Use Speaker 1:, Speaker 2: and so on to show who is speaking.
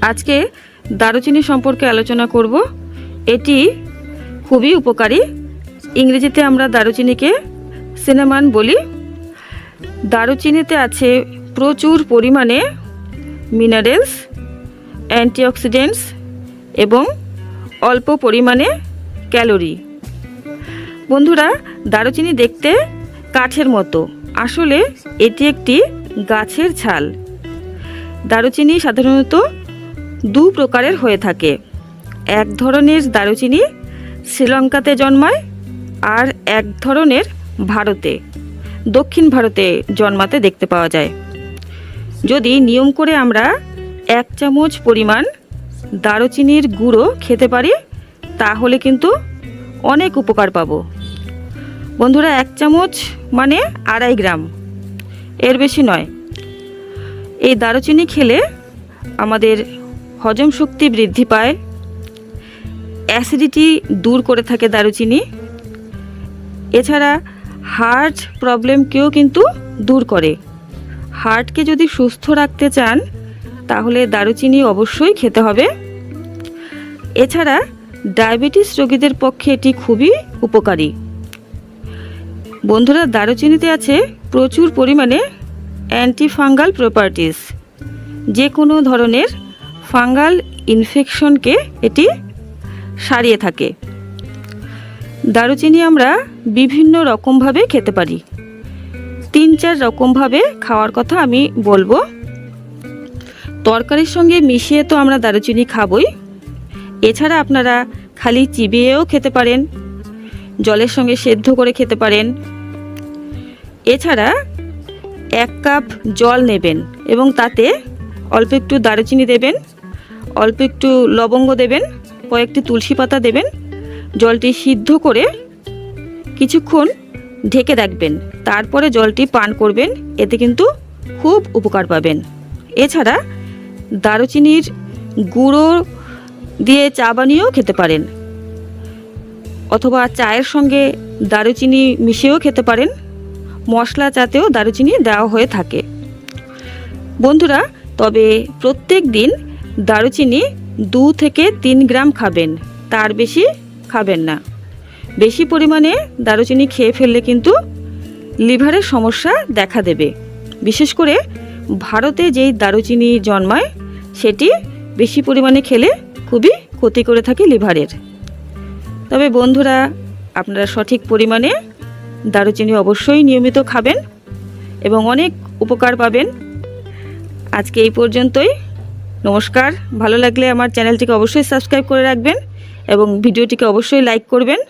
Speaker 1: আজকে দারুচিনি সম্পর্কে আলোচনা করব। এটি খুবই উপকারী। ইংরেজিতে আমরা দারুচিনিকে সিনামন বলি। দারুচিনিতে আছে প্রচুর পরিমাণে মিনারেলস, অ্যান্টিঅক্সিডেন্টস এবং অল্প পরিমাণে ক্যালোরি। বন্ধুরা, দারুচিনি দেখতে কাঠের মতো, আসলে এটি একটি গাছের ছাল। দারুচিনি সাধারণত দু প্রকারের হয়ে থাকে। এক ধরনের দারুচিনি শ্রীলঙ্কাতে জন্মায়, আর এক ধরনের ভারতে, দক্ষিণ ভারতে জন্মাতে দেখতে পাওয়া যায়। যদি নিয়ম করে আমরা 1 চামচ পরিমাণ দারুচিনির গুঁড়ো খেতে পারি, তাহলে কিন্তু অনেক উপকার পাবো। বন্ধুরা, 1 চামচ মানে 2.5 গ্রাম, এর বেশি নয়। এই দারুচিনি খেলে আমাদের হজম শক্তি বৃদ্ধি পায়, অ্যাসিডিটি দূর করে থাকে দারুচিনি। এছাড়া হার্ট প্রবলেমকেও কিন্তু দূর করে। হার্টকে যদি সুস্থ রাখতে চান, তাহলে দারুচিনি অবশ্যই খেতে হবে। এছাড়া ডায়াবেটিস রোগীদের পক্ষে এটি খুবই উপকারী। বন্ধুরা, দারুচিনিতে আছে প্রচুর পরিমাণে অ্যান্টিফাঙ্গাল প্রপার্টিস। যে কোনো ধরনের ফাঙ্গাল ইনফেকশনকে এটি সারিয়ে থাকে। দারুচিনি আমরা বিভিন্ন রকমভাবে খেতে পারি। 3-4 রকমভাবে খাওয়ার কথা আমি বলবো। তরকারির সঙ্গে মিশিয়ে তো আমরা দারুচিনি খাবই। এছাড়া আপনারা খালি চিবিয়েও খেতে পারেন, জলের সঙ্গে সেদ্ধ করে খেতে পারেন। এছাড়া 1 কাপ জল নেবেন এবং তাতে অল্প একটু দারুচিনি দেবেন, অল্প একটু লবঙ্গ দেবেন, কয়েকটি তুলসী পাতা দেবেন। জলটি সিদ্ধ করে কিছুক্ষণ ঢেকে রাখবেন, তারপরে জলটি পান করবেন। এতে কিন্তু খুব উপকার পাবেন। এছাড়া দারুচিনির গুঁড়ো দিয়ে চা বানিয়েও খেতে পারেন, অথবা চায়ের সঙ্গে দারুচিনি মিশিয়েও খেতে পারেন। মশলা চাতেও দারুচিনি দেওয়া হয়ে থাকে। বন্ধুরা, তবে প্রত্যেক দিন দারুচিনি 2 থেকে 3 গ্রাম খাবেন, তার বেশি খাবেন না। বেশি পরিমাণে দারুচিনি খেয়ে ফেললে কিন্তু লিভারের সমস্যা দেখা দেবে। বিশেষ করে ভারতে যেই দারুচিনি জন্মায়, সেটি বেশি পরিমাণে খেলে খুবই ক্ষতি করে থাকে লিভারের। তবে বন্ধুরা, আপনারা সঠিক পরিমাণে দারুচিনি অবশ্যই নিয়মিত খাবেন এবং অনেক উপকার পাবেন। আজকে এই পর্যন্তই। নমস্কার। ভালো লাগলে আমার চ্যানেলটিকে অবশ্যই সাবস্ক্রাইব করে রাখবেন এবং ভিডিওটিকে অবশ্যই লাইক করবেন।